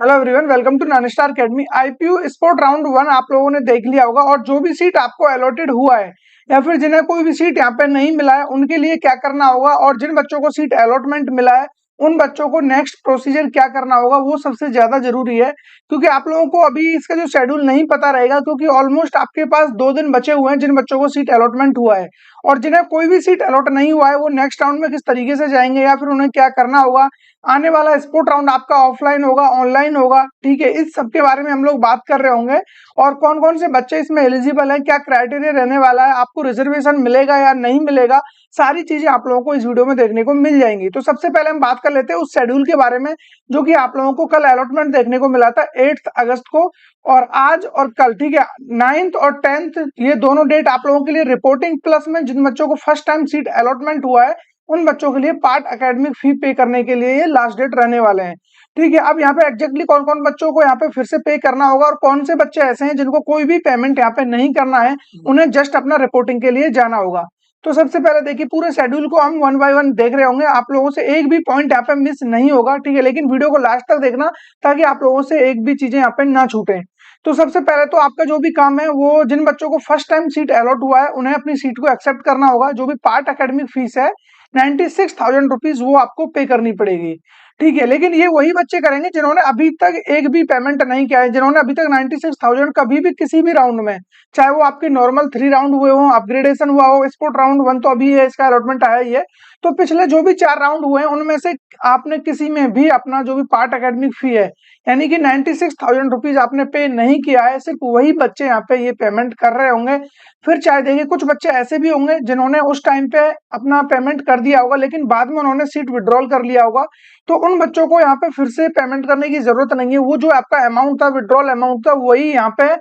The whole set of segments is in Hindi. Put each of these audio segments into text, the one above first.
हेलो एवरीवन, वेलकम टू नानस्टार अकेडमी। आईपीयू स्पोर्ट राउंड 1 आप लोगों ने देख लिया होगा। और जो भी सीट आपको अलॉटेड हुआ है या फिर जिन्हें कोई भी सीट यहाँ पे नहीं मिला है, उनके लिए क्या करना होगा, और जिन बच्चों को सीट अलॉटमेंट मिला है उन बच्चों को नेक्स्ट प्रोसीजर क्या करना होगा, वो सबसे ज्यादा जरूरी है। क्योंकि आप लोगों को अभी इसका जो शेड्यूल नहीं पता रहेगा, क्योंकि ऑलमोस्ट आपके पास 2 दिन बचे हुए हैं जिन बच्चों को सीट अलॉटमेंट हुआ है। और जिन्हें कोई भी सीट अलॉट नहीं हुआ है वो नेक्स्ट राउंड में किस तरीके से जाएंगे या फिर उन्हें क्या करना होगा। आने वाला स्पोर्ट राउंड आपका ऑफलाइन होगा, ऑनलाइन होगा, ठीक है, इस सब के बारे में हम लोग बात कर रहे होंगे। और कौन कौन से बच्चे इसमें एलिजिबल हैं, क्या क्राइटेरिया रहने वाला है, आपको रिजर्वेशन मिलेगा या नहीं मिलेगा, सारी चीजें आप लोगों को इस वीडियो में देखने को मिल जाएंगी। तो सबसे पहले हम बात कर लेते हैं उस शेड्यूल के बारे में जो कि आप लोगों को कल अलॉटमेंट देखने को मिला था 8 अगस्त को। और आज और कल, ठीक है, 9th और 10th, ये दोनों डेट आप लोगों के लिए रिपोर्टिंग प्लस में जिन बच्चों को फर्स्ट टाइम सीट अलॉटमेंट हुआ है उन बच्चों के लिए पार्ट एकेडमिक फी पे करने के लिए ये लास्ट डेट रहने वाले हैं। ठीक है, अब यहाँ पे एग्जैक्टली कौन कौन बच्चों को यहाँ पे फिर से पे करना होगा और कौन से बच्चे ऐसे हैं जिनको कोई भी पेमेंट यहाँ पे नहीं करना है, उन्हें जस्ट अपना रिपोर्टिंग के लिए जाना होगा। तो सबसे पहले देखिए, पूरे शेड्यूल को हम 1 बाय 1 देख रहे होंगे, आप लोगों से एक भी पॉइंट यहाँ पे मिस नहीं होगा, ठीक है, लेकिन वीडियो को लास्ट तक देखना ताकि आप लोगों से एक भी चीजें यहाँ पे ना छूटे। तो सबसे पहले तो आपका जो भी काम है, वो जिन बच्चों को फर्स्ट टाइम सीट अलॉट हुआ है उन्हें अपनी सीट को एक्सेप्ट करना होगा। जो भी पार्ट एकेडमिक फीस है 96,000 रुपीज वो आपको पे करनी पड़ेगी। ठीक है, लेकिन ये वही बच्चे करेंगे जिन्होंने अभी तक एक भी पेमेंट नहीं किया है, जिन्होंने अभी तक 96,000 कभी भी किसी भी राउंड में, चाहे वो आपके नॉर्मल 3 राउंड हुए हो, अपग्रेडेशन हुआ हो, स्पोर्ट राउंड 1 तो अभी है, इसका अलॉटमेंट आया ही है, तो पिछले जो भी 4 राउंड हुए हैं उनमें से आपने किसी में भी अपना जो भी पार्ट एकेडमिक फी है यानी कि 96,000 रुपीज आपने पे नहीं किया है, सिर्फ वही बच्चे यहाँ पे ये पेमेंट कर रहे होंगे। फिर चाहे देखिए, कुछ बच्चे ऐसे भी होंगे जिन्होंने उस टाइम पे अपना पेमेंट कर दिया होगा लेकिन बाद में उन्होंने सीट विड्रॉल कर लिया होगा, तो उन बच्चों को यहाँ पे फिर से पेमेंट करने की जरूरत नहीं है। वो जो आपका अमाउंट था, विड्रॉल अमाउंट था, वही यहाँ पे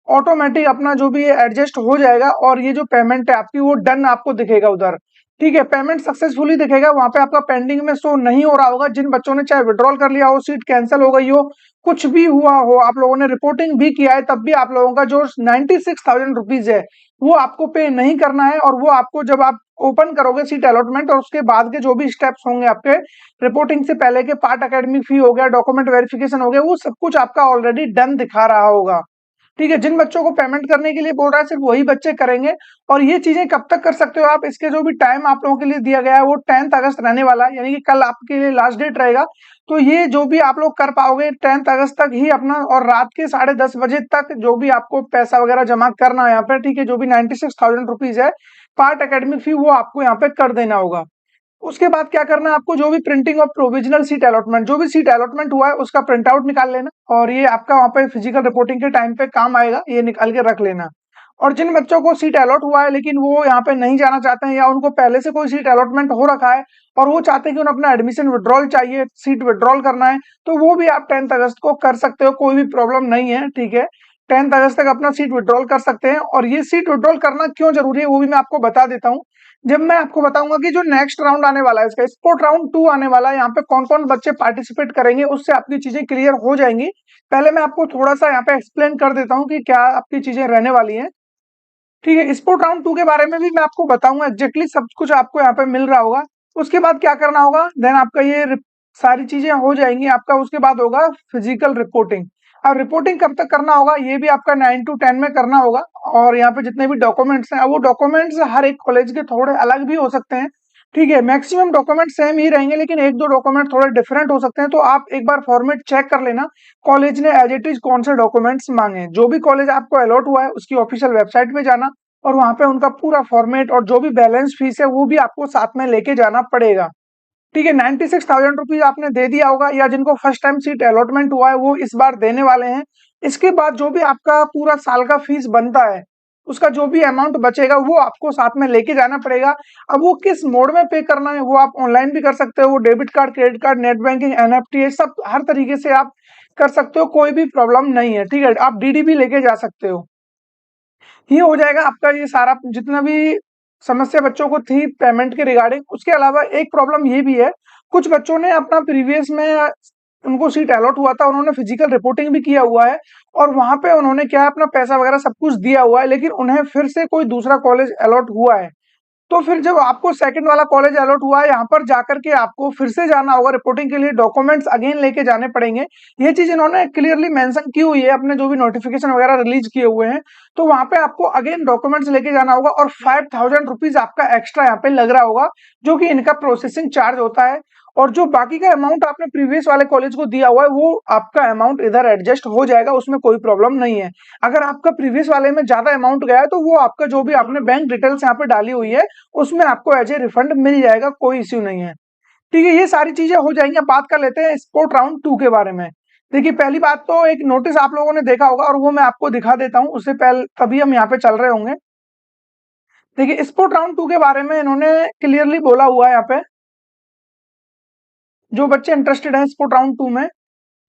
ऑटोमेटिक अपना जो भी एडजस्ट हो जाएगा और ये जो पेमेंट है आपकी वो डन आपको दिखेगा उधर। ठीक है, पेमेंट सक्सेसफुली दिखेगा, वहां पे आपका पेंडिंग में शो नहीं हो रहा होगा। जिन बच्चों ने चाहे विड्रॉल कर लिया हो, सीट कैंसिल हो गई हो, कुछ भी हुआ हो, आप लोगों ने रिपोर्टिंग भी किया है, तब भी आप लोगों का जो 96,000 रुपीज है वो आपको पे नहीं करना है। और वो आपको जब आप ओपन करोगे सीट अलॉटमेंट और उसके बाद के जो भी स्टेप्स होंगे आपके, रिपोर्टिंग से पहले के पार्ट एकेडमिक फी हो गया, डॉक्यूमेंट वेरिफिकेशन हो गया, वो सब कुछ आपका ऑलरेडी डन दिखा रहा होगा। ठीक है, जिन बच्चों को पेमेंट करने के लिए बोल रहा है सिर्फ वही बच्चे करेंगे। और ये चीजें कब तक कर सकते हो आप, इसके जो भी टाइम आप लोगों के लिए दिया गया है वो 10th अगस्त रहने वाला है, यानी कि कल आपके लिए लास्ट डेट रहेगा। तो ये जो भी आप लोग कर पाओगे 10th अगस्त तक ही अपना, और रात के 10:30 बजे तक जो भी आपको पैसा वगैरह जमा करना है यहाँ पे, ठीक है, जो भी 96,000 रुपीज है पार्ट एकेडमिक फी, वो आपको यहाँ पे कर देना होगा। उसके बाद क्या करना है आपको, जो भी printing of provisional seat allotment, जो भी सीट अलॉटमेंट हुआ है उसका प्रिंट आउट निकाल लेना, और ये आपका वहां पे फिजिकल रिपोर्टिंग के टाइम पे काम आएगा, ये निकाल के रख लेना। और जिन बच्चों को सीट अलॉट हुआ है लेकिन वो यहाँ पे नहीं जाना चाहते हैं, या उनको पहले से कोई सीट अलॉटमेंट हो रखा है और वो चाहते हैं कि उन्हें अपना एडमिशन विड्रॉल चाहिए, सीट विड्रॉल करना है, तो वो भी आप 10th अगस्त को कर सकते हो, कोई भी प्रॉब्लम नहीं है। ठीक है, 10th अगस्त तक अपना सीट विड्रॉल कर सकते हैं। और ये सीट विड्रॉल करना क्यों जरूरी है वो भी मैं आपको बता देता हूँ, जब मैं आपको बताऊंगा कि जो नेक्स्ट राउंड आने वाला है, इसका स्पोर्ट राउंड 2 आने वाला है, यहाँ पे कौन कौन बच्चे पार्टिसिपेट करेंगे, उससे आपकी चीजें क्लियर हो जाएंगी। पहले मैं आपको थोड़ा सा यहाँ पे एक्सप्लेन कर देता हूँ कि क्या आपकी चीजें रहने वाली हैं। ठीक है, स्पोर्ट राउंड 2 के बारे में भी मैं आपको बताऊंगा, एग्जैक्टली सब कुछ आपको यहाँ पे मिल रहा होगा। उसके बाद क्या करना होगा, देन आपका ये सारी चीजें हो जाएंगी आपका। उसके बाद होगा फिजिकल रिपोर्टिंग। अब रिपोर्टिंग कब तक करना होगा, ये भी आपका 9 to 10 में करना होगा। और यहाँ पे जितने भी डॉक्यूमेंट्स हैं, अब वो डॉक्यूमेंट्स हर एक कॉलेज के थोड़े अलग भी हो सकते हैं। ठीक है, मैक्सिमम डॉक्यूमेंट सेम ही रहेंगे, लेकिन एक दो डॉक्यूमेंट थोड़े डिफरेंट हो सकते हैं, तो आप एक बार फॉर्मेट चेक कर लेना कॉलेज ने एज इट इज कौन से डॉक्यूमेंट्स मांगे। जो भी कॉलेज आपको अलॉट हुआ है उसकी ऑफिशियल वेबसाइट पे जाना और वहां पे उनका पूरा फॉर्मेट और जो भी बैलेंस फीस है वो भी आपको साथ में लेके जाना पड़ेगा। ठीक है, 96,000 रुपीज आपने दे दिया होगा, या जिनको फर्स्ट टाइम सीट अलॉटमेंट हुआ है वो इस बार देने वाले हैं। इसके बाद जो भी आपका पूरा साल का फीस बनता है, उसका जो भी अमाउंट बचेगा वो आपको साथ में लेके जाना पड़ेगा। अब वो किस मोड में पे करना है, वो आप ऑनलाइन भी कर सकते हो, वो debit card, credit card, net banking, NFT, सब हर तरीके से आप कर सकते हो, कोई भी प्रॉब्लम नहीं है। ठीक है, आप डीडी भी लेके जा सकते हो। ये हो जाएगा आपका, ये सारा जितना भी समस्या बच्चों को थी पेमेंट के रिगार्डिंग। उसके अलावा एक प्रॉब्लम ये भी है, कुछ बच्चों ने अपना प्रीवियस में, उनको सीट अलॉट हुआ था, उन्होंने फिजिकल रिपोर्टिंग भी किया हुआ है और वहां पे उन्होंने क्या है, अपना पैसा वगैरह सब कुछ दिया हुआ है, लेकिन उन्हें फिर से कोई दूसरा कॉलेज अलॉट हुआ है। तो फिर जब आपको सेकंड वाला कॉलेज अलॉट हुआ है, यहाँ पर जाकर के आपको फिर से जाना होगा रिपोर्टिंग के लिए, डॉक्यूमेंट्स अगेन लेके जाने पड़ेंगे। ये चीज इन्होंने क्लियरली मेंशन की हुई है अपने जो भी नोटिफिकेशन वगैरह रिलीज किए हुए हैं। तो वहां पे आपको अगेन डॉक्यूमेंट्स लेके जाना होगा और 5000 रुपीज आपका एक्स्ट्रा यहाँ पे लग रहा होगा, जो कि इनका प्रोसेसिंग चार्ज होता है। और जो बाकी का अमाउंट आपने प्रीवियस वाले कॉलेज को दिया हुआ है, वो आपका अमाउंट इधर एडजस्ट हो जाएगा, उसमें कोई प्रॉब्लम नहीं है। अगर आपका प्रीवियस वाले में ज्यादा अमाउंट गया है, तो वो आपका जो भी आपने बैंक डिटेल्स यहाँ पे डाली हुई है, उसमें आपको एज ए रिफंड मिल जाएगा, कोई इश्यू नहीं है। ठीक है, ये सारी चीजें हो जाएंगी। अब बात कर लेते हैं स्पोर्ट राउंड 2 के बारे में। देखिए, पहली बात तो एक नोटिस आप लोगों ने देखा होगा, और वो मैं आपको दिखा देता हूँ, उससे पहले तभी हम यहाँ पे चल रहे होंगे। देखिए, स्पोर्ट राउंड 2 के बारे में इन्होंने क्लियरली बोला हुआ है यहाँ पे, जो बच्चे इंटरेस्टेड हैं स्पोर्ट राउंड 2 में।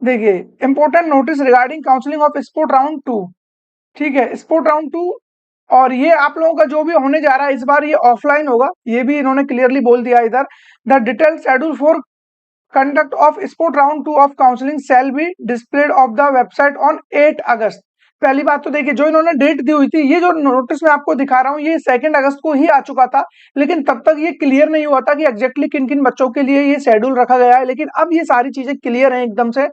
देखिए, important notice regarding counselling of sport round 2। ठीक है, स्पोर्ट राउंड 2, और ये आप लोगों का जो भी होने जा रहा है इस बार, ये ऑफलाइन होगा, ये भी इन्होंने क्लियरली बोल दिया इधर। The detail schedule for conduct of sport round 2 of counselling shall be displayed of the website on 8 अगस्त। पहली बात तो देखिए, जो इन्होंने डेट दी हुई थी, ये जो नोटिस मैं आपको दिखा रहा हूँ, ये 2 अगस्त को ही आ चुका था, लेकिन तब तक ये क्लियर नहीं हुआ था कि एग्जैक्टली किन किन बच्चों के लिए ये शेड्यूल रखा गया है। लेकिन अब ये सारी चीजें क्लियर हैं एकदम से।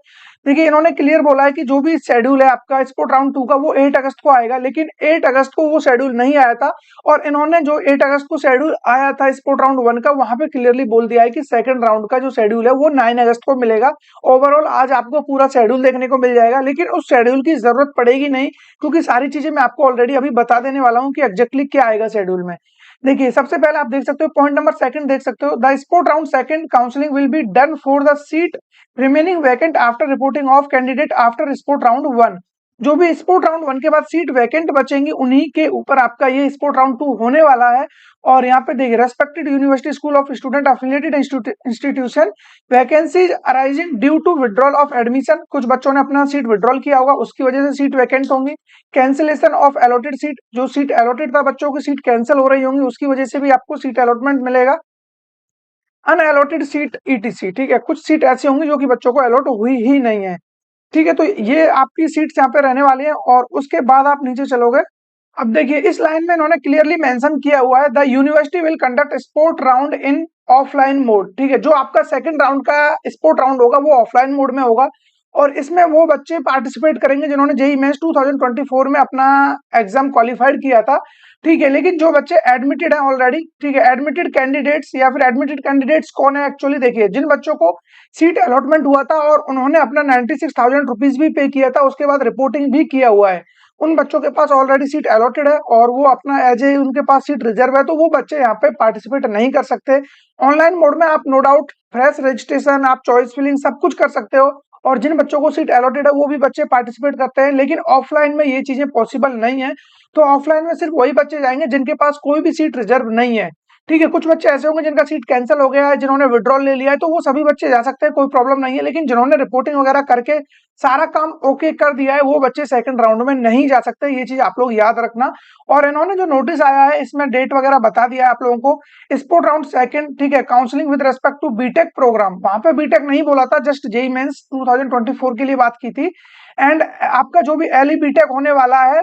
देखिए, इन्होंने क्लियर बोला है कि जो भी शेड्यूल है आपका स्पोर्ट राउंड 2 का, वो 8 अगस्त को आएगा, लेकिन 8 अगस्त को वो शेड्यूल नहीं आया था। और इन्होंने जो 8 अगस्त को शेड्यूल आया था स्पोर्ट राउंड 1 का, वहां पे क्लियरली बोल दिया है कि सेकंड राउंड का जो शेड्यूल है वो 9 अगस्त को मिलेगा। ओवरऑल आज आपको पूरा शेड्यूल देखने को मिल जाएगा, लेकिन उस शेड्यूल की जरूरत पड़ेगी नहीं, क्योंकि सारी चीजें मैं आपको ऑलरेडी अभी बता देने वाला हूँ कि एग्जैक्टली क्या आएगा शेड्यूल में। देखिए, सबसे पहले आप देख सकते हो, पॉइंट नंबर सेकंड देख सकते हो, the sport round second counselling will be done for the seat remaining vacant after reporting of candidate after sport round 1। जो भी स्पोर्ट राउंड 1 के बाद सीट वैकेंट बचेंगी, उन्हीं के ऊपर आपका ये स्पोर्ट राउंड 2 होने वाला है। और यहाँ पे देखिए, respected university school of student affiliated institution, vacancies arising due to withdrawal of admission, कुछ बच्चों ने अपना सीट विड्रॉल किया होगा, उसकी वजह से सीट वैकेंट होंगी। कैंसिलेशन ऑफ अलॉटेड सीट, जो सीट अलॉटेड था बच्चों की सीट कैंसिल हो रही होंगी, उसकी वजह से भी आपको सीट अलॉटमेंट मिलेगा। अनअलॉटेड सीट ईटीसी, ठीक है, कुछ सीट ऐसी होंगी जो कि बच्चों को अलॉट हुई ही नहीं है। ठीक है, तो ये आपकी सीट्स यहाँ पे रहने वाली है। और उसके बाद आप नीचे चलोगे, अब देखिए इस लाइन में इन्होंने क्लियरली मेंशन किया हुआ है, the university will conduct sport round in offline mode. ठीक है, जो आपका सेकंड राउंड का स्पोर्ट राउंड होगा वो ऑफलाइन मोड में होगा, और इसमें वो बच्चे पार्टिसिपेट करेंगे जिन्होंने जेईई मेंस 2024 में अपना एग्जाम क्वालिफाइड किया था। ठीक है, लेकिन जो बच्चे एडमिटेड हैं ऑलरेडी, ठीक है, एडमिटेड कैंडिडेट्स, या फिर एडमिटेड कैंडिडेट्स कौन है एक्चुअली, देखिए जिन बच्चों को सीट अलॉटमेंट हुआ था और उन्होंने अपना 96,000 रुपीज भी पे किया था, उसके बाद रिपोर्टिंग भी किया हुआ है, उन बच्चों के पास ऑलरेडी सीट अलॉटेड है और वो अपना एज ए उनके पास सीट रिजर्व है, तो वो बच्चे यहाँ पे पार्टिसिपेट नहीं कर सकते। ऑनलाइन मोड में आप नो डाउट फ्रेश रजिस्ट्रेशन, आप चॉइस फिलिंग सब कुछ कर सकते हो, और जिन बच्चों को सीट अलॉटेड है वो भी बच्चे पार्टिसिपेट करते हैं। लेकिन ऑफलाइन में ये चीजें पॉसिबल नहीं है, तो ऑफलाइन में सिर्फ वही बच्चे जाएंगे जिनके पास कोई भी सीट रिजर्व नहीं है। ठीक है, कुछ बच्चे ऐसे होंगे जिनका सीट कैंसिल हो गया है, जिन्होंने विड्रॉल ले लिया है, तो वो सभी बच्चे जा सकते हैं, कोई प्रॉब्लम नहीं है। लेकिन जिन्होंने रिपोर्टिंग वगैरह करके सारा काम ओके कर दिया है, वो बच्चे सेकंड राउंड में नहीं जा सकते, ये चीज आप लोग याद रखना। और इन्होंने जो नोटिस आया है इसमें डेट वगैरह बता दिया है आप लोगों को। स्पोर्ट राउंड सेकंड, ठीक है, counselling with respect to BTech programme, वहां पे बीटेक नहीं बोला था, जस्ट जेईई मेंस 2024 के लिए बात की थी। एंड आपका जो भी एलई बीटेक होने वाला है,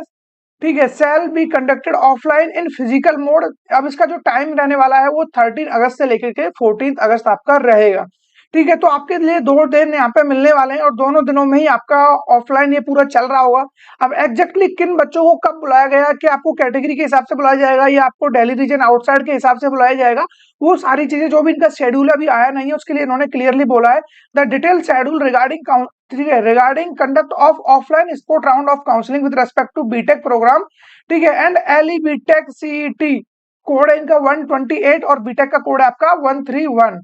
ठीक है, shall be conducted offline in physical mode. अब इसका जो टाइम रहने वाला है वो 13 अगस्त से लेकर के 14 अगस्त आपका रहेगा। ठीक है, तो आपके लिए 2 दिन यहाँ पे मिलने वाले हैं, और दोनों दिनों में ही आपका ऑफलाइन ये पूरा चल रहा होगा। अब एग्जैक्टली किन बच्चों को कब बुलाया गया, कि आपको कैटेगरी के हिसाब से बुलाया जाएगा या आपको दिल्ली रीजन आउटसाइड के हिसाब से बुलाया जाएगा, वो सारी चीजें जो भी इनका शेड्यूल अभी आया नहीं है, उसके लिए इन्होंने क्लियरली बोला है, द डिटेल शेड्यूल रिगार्डिंग, ठीक है, regarding conduct of offline spot round of counselling with respect to BTech programme. ठीक है, and LE BTech CET, code है इनका 128 और बीटेक का कोड है आपका 131,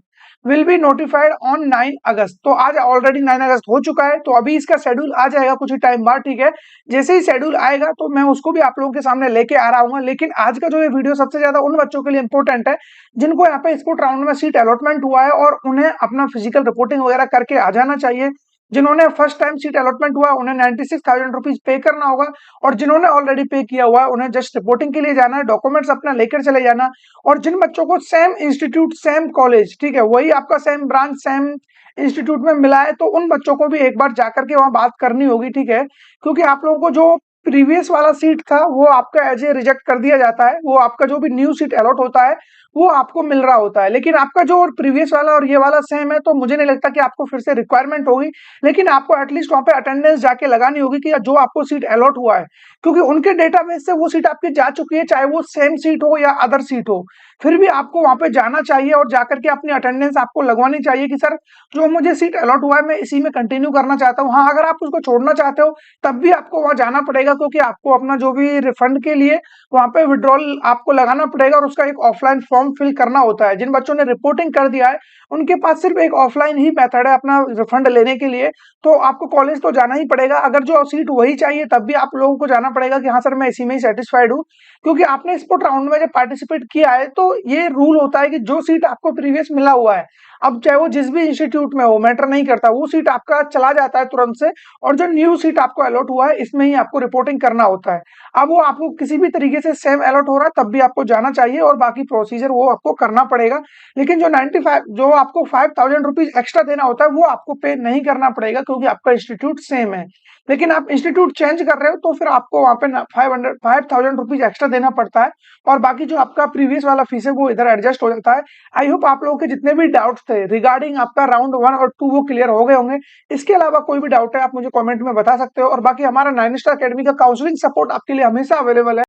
विल बी नोटिफाइड ऑन 9 अगस्त। तो आज ऑलरेडी 9 अगस्त हो चुका है, तो अभी इसका शेड्यूल आ जाएगा कुछ ही टाइम बाद। ठीक है, जैसे ही शेड्यूल आएगा तो मैं उसको भी आप लोगों के सामने लेके आ रहा हूँ। लेकिन आज का जो ये वीडियो सबसे ज्यादा उन बच्चों के लिए इंपॉर्टेंट है जिनको यहाँ पे स्पोर्ट राउंड में सीट अलॉटमेंट हुआ है, और उन्हें अपना फिजिकल रिपोर्टिंग वगैरह करके आ जाना चाहिए। जिन्होंने फर्स्ट टाइम सीट अलॉटमेंट हुआ उन्हें 96,000 रुपीज पे करना होगा, और जिन्होंने ऑलरेडी पे किया हुआ है उन्हें जस्ट रिपोर्टिंग के लिए जाना है, डॉक्यूमेंट्स अपना लेकर चले जाना। और जिन बच्चों को सेम इंस्टीट्यूट सेम कॉलेज, ठीक है, वही आपका सेम ब्रांच सेम इंस्टीट्यूट में मिला है, तो उन बच्चों को भी एक बार जाकर के वहां बात करनी होगी। ठीक है, क्योंकि आप लोगों को जो प्रीवियस वाला सीट था वो आपका एज ए रिजेक्ट कर दिया जाता है, वो आपका जो भी न्यू सीट अलॉट होता है वो आपको मिल रहा होता है। लेकिन आपका जो प्रीवियस वाला और ये वाला सेम है, तो मुझे नहीं लगता कि आपको फिर से रिक्वायरमेंट होगी। लेकिन आपको एटलीस्ट वहाँ पे अटेंडेंस जाके लगानी होगी कि जो आपको सीट अलॉट हुआ है, क्योंकि उनके डेटाबेस से वो सीट आपकी जा चुकी है, चाहे वो सेम सीट हो या अदर सीट हो। फिर भी आपको वहाँ पे जाना चाहिए और जाकर के अपनी अटेंडेंस आपको लगवानी चाहिए कि सर जो मुझे सीट अलॉट हुआ है मैं इसी में कंटिन्यू करना चाहता हूँ। हाँ, अगर आप उसको छोड़ना चाहते हो तब भी आपको वहाँ जाना पड़ेगा, क्योंकि आपको अपना जो भी रिफंड के लिए वहाँ पे विड्रॉल आपको लगाना पड़ेगा और उसका एक ऑफलाइन फॉर्म फिल करना होता है। जिन बच्चों ने रिपोर्टिंग कर दिया है उनके पास सिर्फ एक ऑफलाइन ही मेथड है अपना रिफंड लेने के लिए, तो आपको कॉलेज तो जाना ही पड़ेगा। अगर जो सीट वही चाहिए तब भी आप लोगों को जाना पड़ेगा कि हाँ सर मैं इसी में ही सेटिस्फाइड हूँ, क्योंकि आपने स्पोर्ट राउंड में जब पार्टिसिपेट किया है तो ये रूल होता है कि जो सीट आपको प्रीवियस मिला हुआ है, अब चाहे वो जिस भी इंस्टीट्यूट में हो मैटर नहीं करता, वो सीट आपका चला जाता है तुरंत से, और जो न्यू सीट आपको अलॉट हुआ है इसमें ही आपको रिपोर्टिंग करना होता है। अब वो आपको किसी भी तरीके से सेम अलॉट हो रहा है तब भी आपको जाना चाहिए और बाकी प्रोसीजर वो आपको करना पड़ेगा। लेकिन जो 95 जो आपको 5000 रुपीज एक्स्ट्रा देना होता है वो आपको पे नहीं करना पड़ेगा, क्योंकि आपका इंस्टीट्यूट सेम है। लेकिन आप इंस्टीट्यूट चेंज कर रहे हो तो फिर आपको वहां पे 5000 रुपीज एक्स्ट्रा देना पड़ता है, और बाकी जो आपका प्रीवियस वाला फीस है वो इधर एडजस्ट हो जाता है। आई होप आप लोगों के जितने भी डाउट्स थे रिगार्डिंग आपका राउंड 1 और 2 वो क्लियर हो गए होंगे। इसके अलावा कोई भी डाउट है आप मुझे कमेंट में बता सकते हो, और बाकी हमारा 9 स्टार अकेडमी का काउंसलिंग सपोर्ट आपके लिए हमेशा अवेलेबल है।